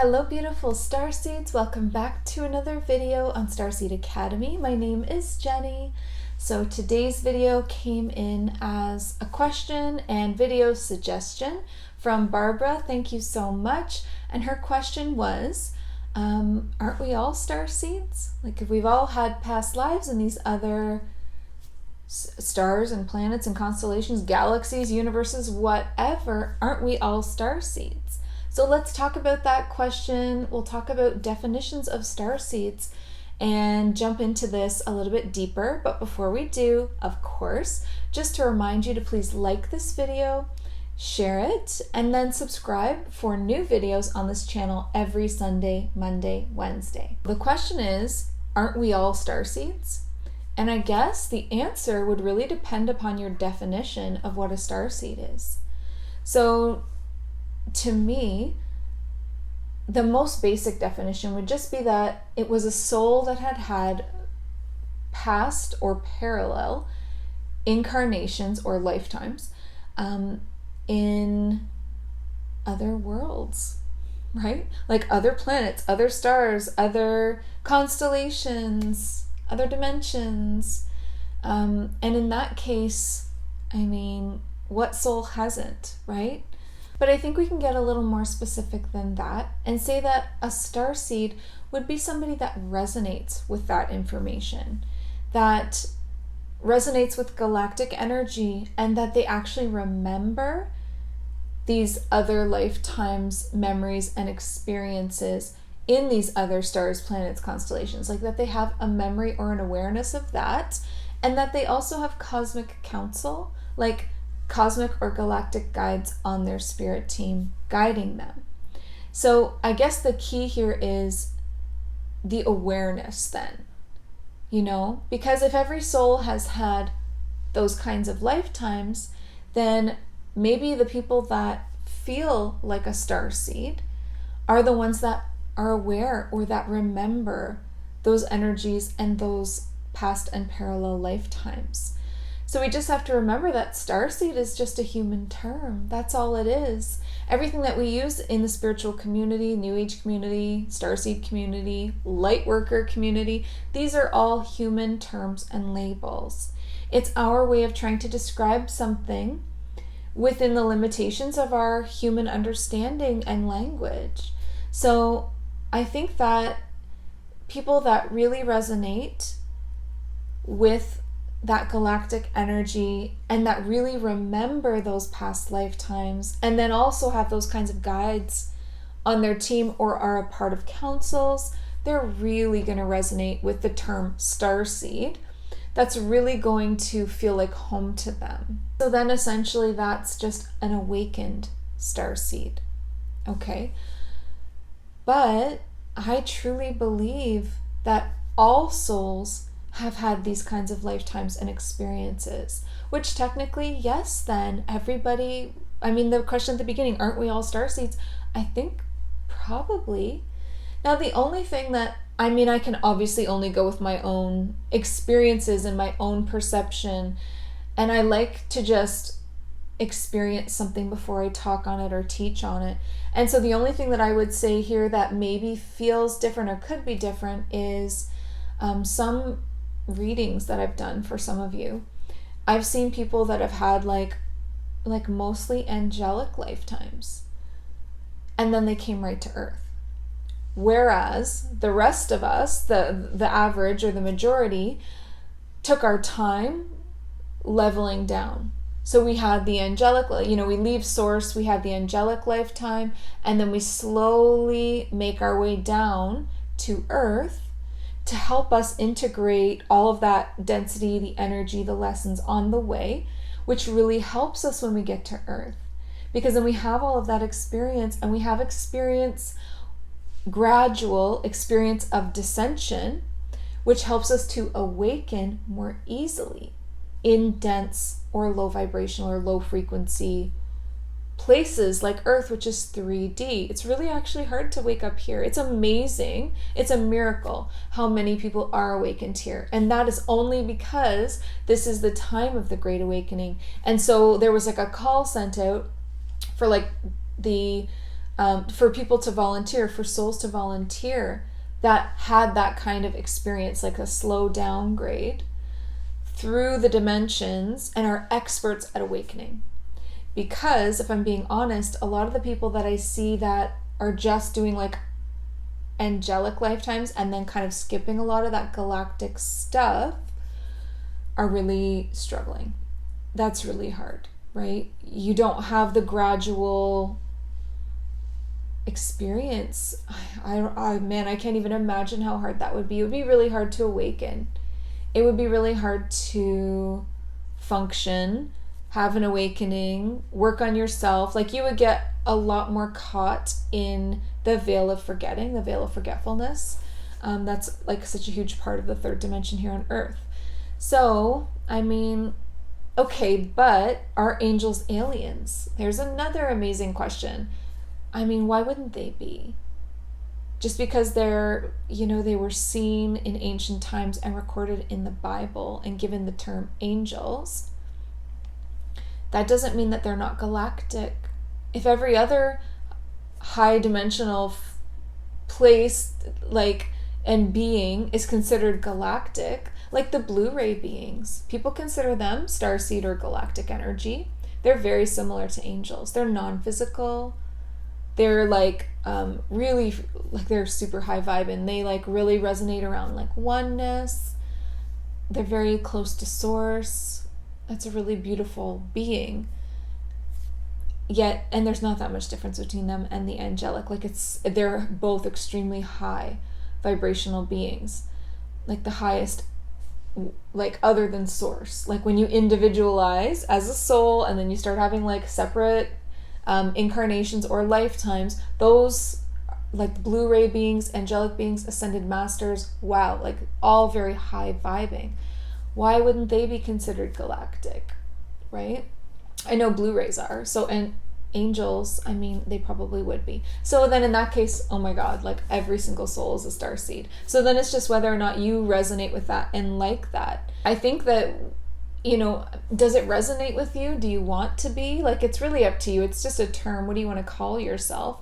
Hello beautiful Starseeds, welcome back to another video on Starseed Academy. My name is Jenny. So today's video came in as a question and video suggestion from Barbara. Thank you so much. And her question was, aren't we all Starseeds? Like if we've all had past lives in these other stars and planets and constellations, galaxies, universes, whatever, aren't we all Starseeds? So let's talk about that question. We'll talk about definitions of starseeds and jump into this a little bit deeper. But before we do, of course, just to remind you to please like this video, share it, and then subscribe for new videos on this channel every Sunday, Monday, Wednesday. The question is, aren't we all starseeds? And I guess the answer would really depend upon your definition of what a starseed is. So to me, the most basic definition would just be that it was a soul that had had past or parallel incarnations or lifetimes in other worlds, right? Like other planets, other stars, other constellations, other dimensions. And in that case, I mean, what soul hasn't, right? But I think we can get a little more specific than that and say that a starseed would be somebody that resonates with that information, that resonates with galactic energy, and that they actually remember these other lifetimes, memories, and experiences in these other stars, planets, constellations. Like that they have a memory or an awareness of that, and that they also have cosmic counsel, like cosmic or galactic guides on their spirit team guiding them. So I guess the key here is the awareness then, because if every soul has had those kinds of lifetimes, then maybe the people that feel like a starseed are the ones that are aware or that remember those energies and those past and parallel lifetimes. So we just have to remember that starseed is just a human term. That's all it is. Everything that we use in the spiritual community, New Age community, starseed community, Lightworker community, these are all human terms and labels. It's our way of trying to describe something within the limitations of our human understanding and language. So I think that people that really resonate with that galactic energy and that really remember those past lifetimes and then also have those kinds of guides on their team or are a part of councils, they're really going to resonate with the term starseed. That's really going to feel like home to them. So then essentially that's just an awakened starseed. Okay? But I truly believe that all souls have had these kinds of lifetimes and experiences, which technically, yes, then everybody, the question at the beginning, aren't we all starseeds? I think probably. Now, the only thing that, I can obviously only go with my own experiences and my own perception, and I like to just experience something before I talk on it or teach on it. And so the only thing that I would say here that maybe feels different or could be different is some readings that I've done for some of you. I've seen people that have had like mostly angelic lifetimes, and then they came right to Earth. Whereas the rest of us, the average or the majority, took our time leveling down. So we had the angelic, we leave source, we have the angelic lifetime, and then we slowly make our way down to Earth to help us integrate all of that density, the energy, the lessons on the way, which really helps us when we get to Earth. Because then we have all of that experience, and we have gradual experience of descension, which helps us to awaken more easily in dense or low vibrational or low frequency places like Earth, which is 3D. It's really actually hard to wake up here. It's amazing. It's a miracle how many people are awakened here. And that is only because this is the time of the Great Awakening. And so there was a call sent out for the for people to volunteer, for souls to volunteer that had that kind of experience, like a slow downgrade through the dimensions and are experts at awakening. Because if I'm being honest, a lot of the people that I see that are just doing like angelic lifetimes and then kind of skipping a lot of that galactic stuff are really struggling. That's really hard, right? You don't have the gradual experience. Man, I can't even imagine how hard that would be. It would be really hard to awaken. It would be really hard to function, have an awakening, work on yourself. Like, you would get a lot more caught in the veil of forgetting, the veil of forgetfulness. That's like such a huge part of the third dimension here on Earth. So, I mean, okay, but are angels aliens? There's another amazing question. I mean, why wouldn't they be? Just because they're, they were seen in ancient times and recorded in the Bible and given the term angels, that doesn't mean that they're not galactic. If every other high dimensional place, and being is considered galactic, like the Blu-ray beings, people consider them starseed or galactic energy. They're very similar to angels. They're non-physical. They're really, they're super high vibe, and they really resonate around oneness. They're very close to source. That's a really beautiful being. Yet, and there's not that much difference between them and the angelic. They're both extremely high vibrational beings. The highest, other than source. When you individualize as a soul and then you start having separate incarnations or lifetimes, those Blu-ray beings, angelic beings, ascended masters, wow, all very high vibing. Why wouldn't they be considered galactic, right? I know Blu-rays are. So, and angels, I mean, they probably would be. So then in that case, oh my God, every single soul is a starseed. So then it's just whether or not you resonate with that and like that. I think that, does it resonate with you? Do you want to be? It's really up to you. It's just a term. What do you want to call yourself?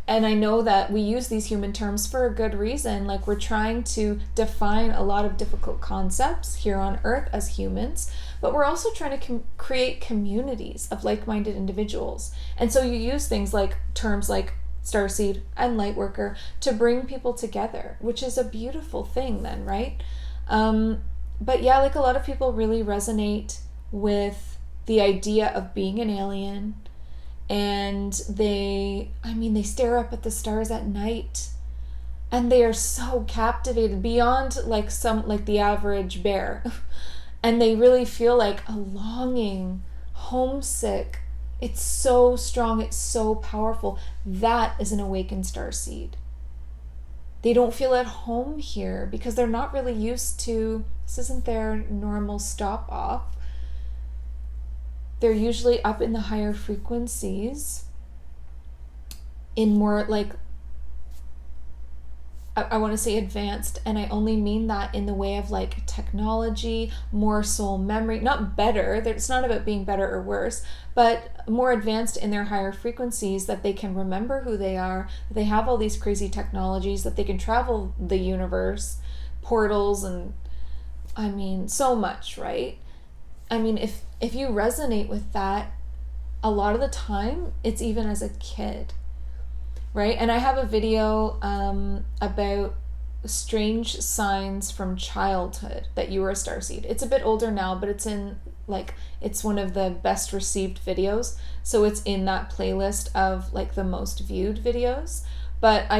And I know that we use these human terms for a good reason. We're trying to define a lot of difficult concepts here on Earth as humans, but we're also trying to create communities of like-minded individuals. And so you use things like terms like Starseed and Lightworker to bring people together, which is a beautiful thing then, right? But yeah, a lot of people really resonate with the idea of being an alien. And they stare up at the stars at night and they are so captivated beyond the average bear. And they really feel a longing, homesick. It's so strong, it's so powerful. That is an awakened starseed. They don't feel at home here because they're not really used to, this isn't their normal stop off. They're usually up in the higher frequencies in more I want to say advanced, and I only mean that in the way of technology, more soul memory, not better. It's not about being better or worse, but more advanced in their higher frequencies, that they can remember who they are, that they have all these crazy technologies, that they can travel the universe, portals, and so much, right? If you resonate with that, a lot of the time, it's even as a kid, right? And I have a video about strange signs from childhood that you were a starseed. It's a bit older now, but it's in it's one of the best received videos. So it's in that playlist of the most viewed videos. But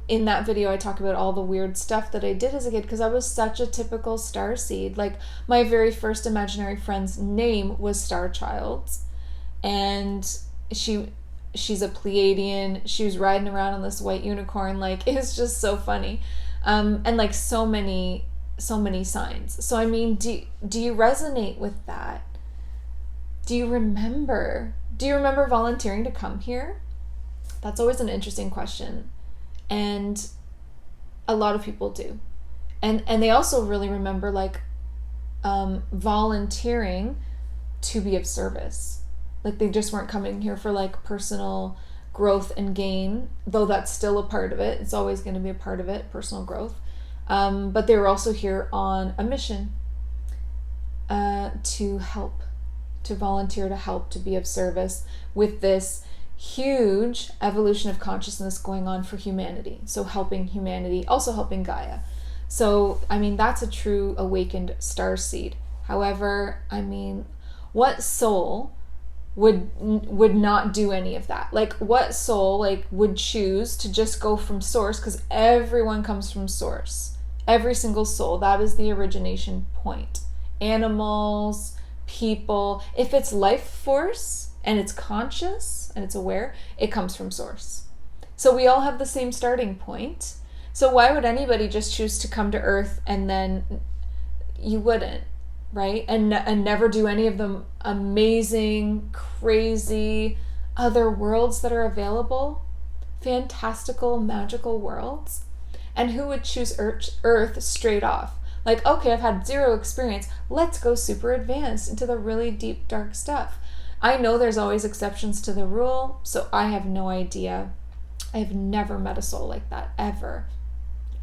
in that video, I talk about all the weird stuff that I did as a kid because I was such a typical starseed. My very first imaginary friend's name was Starchild, and she's a Pleiadian. She was riding around on this white unicorn. It was just so funny, and so many signs. So do you resonate with that? Do you remember volunteering to come here? That's always an interesting question. And a lot of people do. And they also really remember volunteering to be of service. They just weren't coming here for personal growth and gain, though that's still a part of it. It's always going to be a part of it, personal growth. But they were also here on a mission to help, to volunteer, to help, to be of service with this huge evolution of consciousness going on for humanity. So helping humanity, also helping Gaia. So, I mean, that's a true awakened starseed. However, I mean, what soul would not do any of that? Like, what soul would choose to just go from source? Because everyone comes from source. Every single soul, that is the origination point. Animals, people, if it's life force and it's conscious and it's aware, it comes from source. So we all have the same starting point. So why would anybody just choose to come to Earth and then you wouldn't, right? And never do any of the amazing, crazy other worlds that are available? Fantastical, magical worlds? And who would choose Earth straight off? Like, okay, I've had zero experience. Let's go super advanced into the really deep, dark stuff. I know there's always exceptions to the rule, so I have no idea. I have never met a soul like that, ever.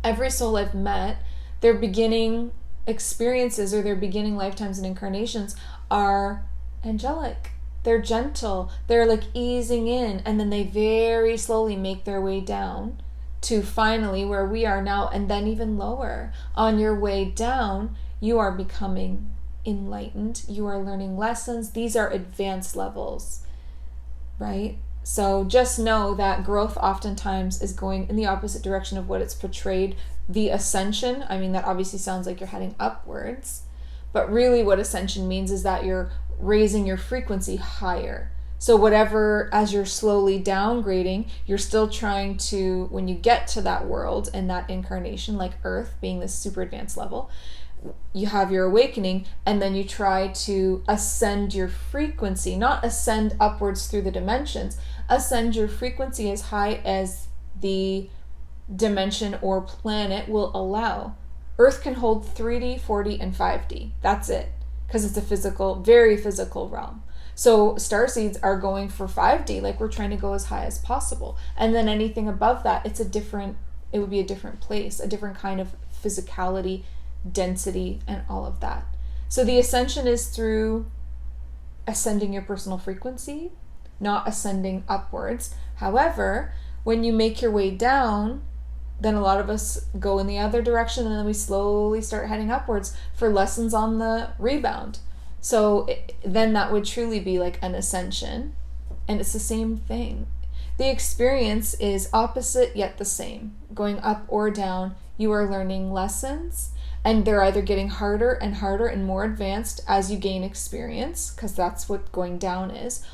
Every soul I've met, their beginning experiences or their beginning lifetimes and incarnations are angelic. They're gentle. They're like easing in, and then they very slowly make their way down to finally where we are now, and then even lower. On your way down, you are becoming enlightened. You are learning lessons. These are advanced levels, right? So just know that growth oftentimes is going in the opposite direction of what it's portrayed. The ascension, I mean, that obviously sounds like you're heading upwards, but really what ascension means is that you're raising your frequency higher. So whatever, as you're slowly downgrading, you're still trying to, when you get to that world and that incarnation, like Earth being this super advanced level, you have your awakening, and then you try to ascend your frequency, not ascend upwards through the dimensions, ascend your frequency as high as the dimension or planet will allow. Earth can hold 3D, 4D, and 5D. That's it, because it's a physical, very physical realm. So starseeds are going for 5D, like we're trying to go as high as possible. And then anything above that, it would be a different place, a different kind of physicality, density, and all of that. So the ascension is through ascending your personal frequency, not ascending upwards. However, when you make your way down, then a lot of us go in the other direction, and then we slowly start heading upwards for lessons on the rebound. So then that would truly be like an ascension, and it's the same thing. The experience is opposite yet the same. Going up or down, you are learning lessons, and they're either getting harder and harder and more advanced as you gain experience, because that's what going down is,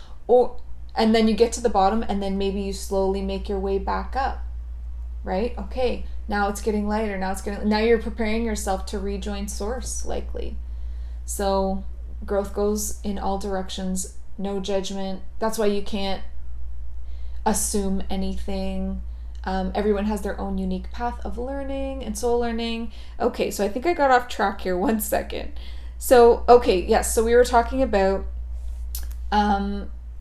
and then you get to the bottom, and then maybe you slowly make your way back up, right? Okay, now it's getting lighter, now you're preparing yourself to rejoin source, likely. So growth goes in all directions, no judgment. That's why you can't assume anything. Everyone has their own unique path of learning and soul learning. Okay, so I think I got off track here. 1 second. So, okay, yes, so we were talking about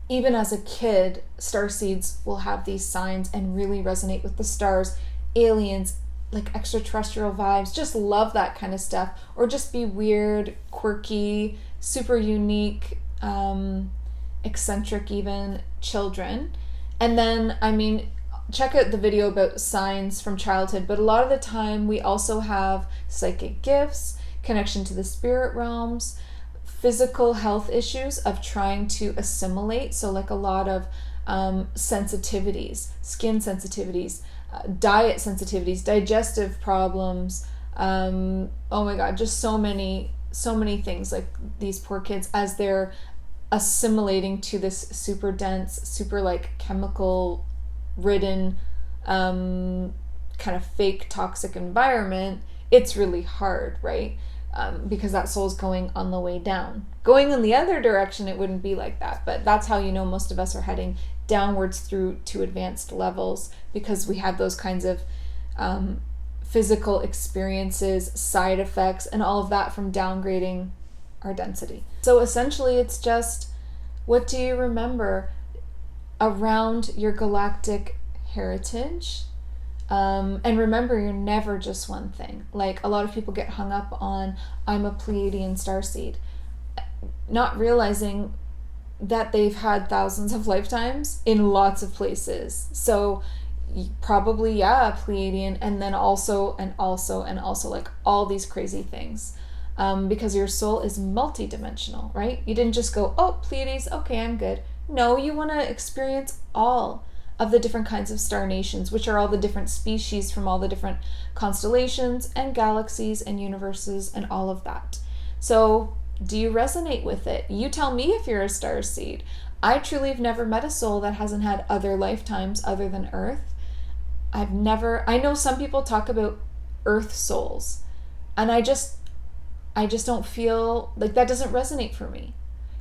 even as a kid, starseeds will have these signs and really resonate with the stars, aliens, like extraterrestrial vibes, just love that kind of stuff, or just be weird, quirky, super unique, eccentric even children. And then, I mean, check out the video about signs from childhood, but a lot of the time we also have psychic gifts, connection to the spirit realms, physical health issues of trying to assimilate, so like a lot of sensitivities, skin sensitivities, diet sensitivities, digestive problems, oh my god, just so many things, like these poor kids as they're assimilating to this super dense, super like chemical ridden kind of fake toxic environment. It's really hard, right? Because that soul's going on the way down. Going in the other direction, it wouldn't be like that, but that's how you know most of us are heading downwards through to advanced levels, because we have those kinds of physical experiences, side effects, and all of that from downgrading our density. So essentially it's just, what do you remember? around your galactic heritage. And remember, you're never just one thing. Like, a lot of people get hung up on, I'm a Pleiadian starseed, not realizing that they've had thousands of lifetimes in lots of places. So probably, yeah, Pleiadian, and then also, like all these crazy things. Because your soul is multidimensional, right? You didn't just go, oh, Pleiades, okay, I'm good. No, you want to experience all of the different kinds of star nations, which are all the different species from all the different constellations and galaxies and universes and all of that. So do you resonate with it? You tell me if you're a starseed. I truly have never met a soul that hasn't had other lifetimes other than Earth. I know some people talk about Earth souls, and I just don't feel like that doesn't resonate for me,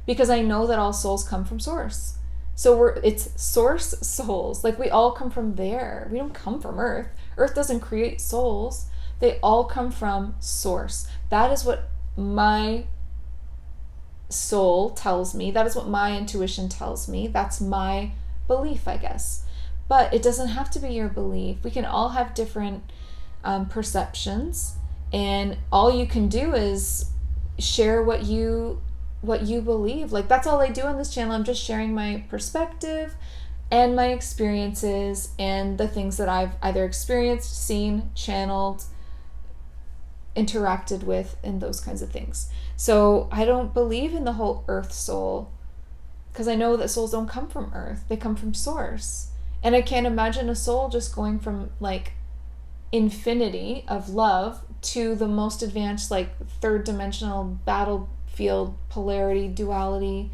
because I know that all souls come from Source. So it's Source souls. Like, we all come from there. We don't come from Earth. Earth doesn't create souls. They all come from Source. That is what my soul tells me. That is what my intuition tells me. That's my belief, I guess. But it doesn't have to be your belief. We can all have different perceptions, and all you can do is share what you believe. Like, that's all I do on this channel. I'm just sharing my perspective and my experiences and the things that I've either experienced, seen, channeled, interacted with, and those kinds of things. So I don't believe in the whole Earth soul, because I know that souls don't come from Earth. They come from Source. And I can't imagine a soul just going from like infinity of love to the most advanced, like, third dimensional battlefield polarity duality.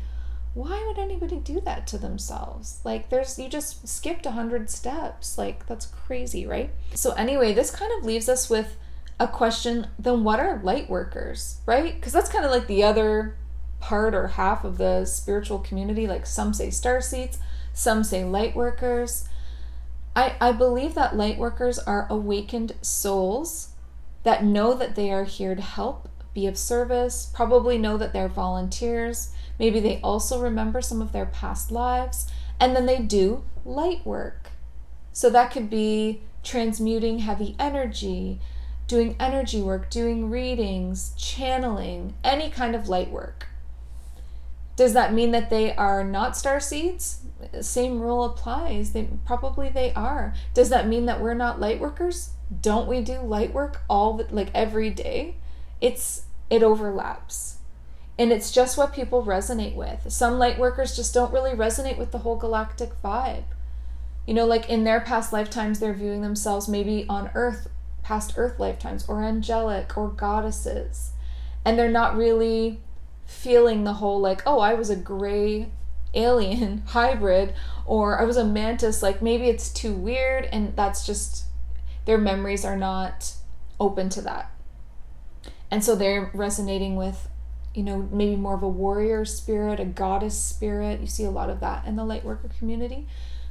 Why would anybody do that to themselves? Like, you just skipped 100 steps. Like, that's crazy, right? So anyway, this kind of leaves us with a question. Then what are light workers, right? Because that's kind of like the other part or half of the spiritual community. Like, some say starseeds, some say light workers. I believe that light workers are awakened souls that know that they are here to help, be of service, probably know that they're volunteers. Maybe they also remember some of their past lives, and then they do light work. So that could be transmuting heavy energy, doing energy work, doing readings, channeling, any kind of light work. Does that mean that they are not starseeds? Same rule applies. They are. Does that mean that we're not light workers? Don't we do light work every day? It overlaps. And it's just what people resonate with. Some light workers just don't really resonate with the whole galactic vibe. You know, like, in their past lifetimes, they're viewing themselves maybe on Earth, past Earth lifetimes, or angelic, or goddesses. And they're not really feeling the whole, like, oh, I was a gray alien hybrid, or I was a mantis. Like, maybe it's too weird, and that's just, their memories are not open to that. And so they're resonating with, you know, maybe more of a warrior spirit, a goddess spirit. You see a lot of that in the Lightworker community.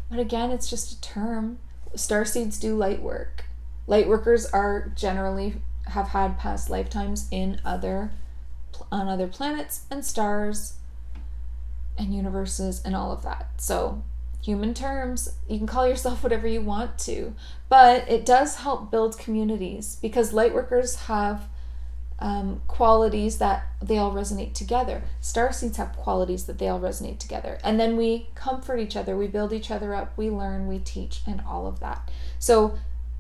But again, it's just a term. Starseeds do light work. Lightworkers are generally have had past lifetimes on other planets and stars and universes and all of that. So, human terms, you can call yourself whatever you want to, but it does help build communities, because lightworkers have qualities that they all resonate together. Starseeds have qualities that they all resonate together, and then we comfort each other, we build each other up, we learn, we teach, and all of that. So,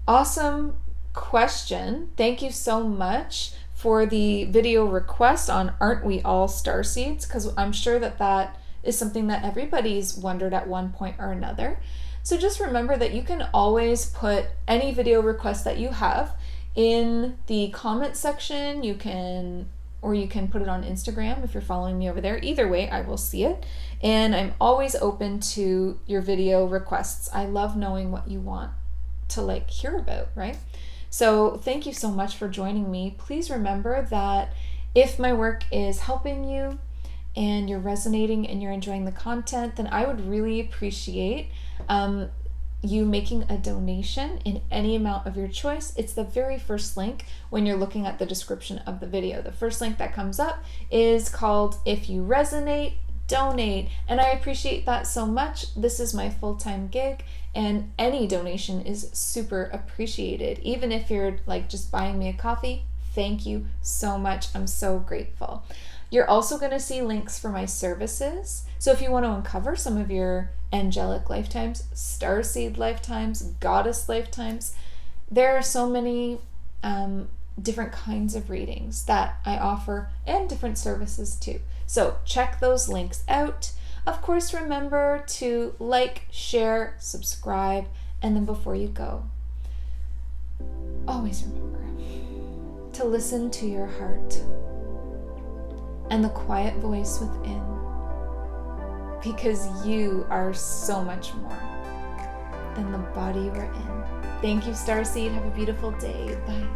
awesome question. Thank you so much for the video request on Aren't We All Starseeds? Because I'm sure that is something that everybody's wondered at one point or another. So just remember that you can always put any video request that you have in the comment section. You can put it on Instagram if you're following me over there. Either way, I will see it. And I'm always open to your video requests. I love knowing what you want to hear about, right? So thank you so much for joining me. Please remember that if my work is helping you and you're resonating and you're enjoying the content, then I would really appreciate you making a donation in any amount of your choice. It's the very first link when you're looking at the description of the video. The first link that comes up is called If You Resonate, donate. And I appreciate that so much. This is my full-time gig, and any donation is super appreciated. Even if you're like just buying me a coffee, thank you so much. I'm so grateful. You're also going to see links for my services. So if you want to uncover some of your angelic lifetimes, starseed lifetimes, goddess lifetimes, there are so many different kinds of readings that I offer, and different services too. So check those links out. Of course, remember to like, share, subscribe, and then before you go, always remember to listen to your heart and the quiet voice within, because you are so much more than the body we're in. Thank you, Starseed. Have a beautiful day. Bye.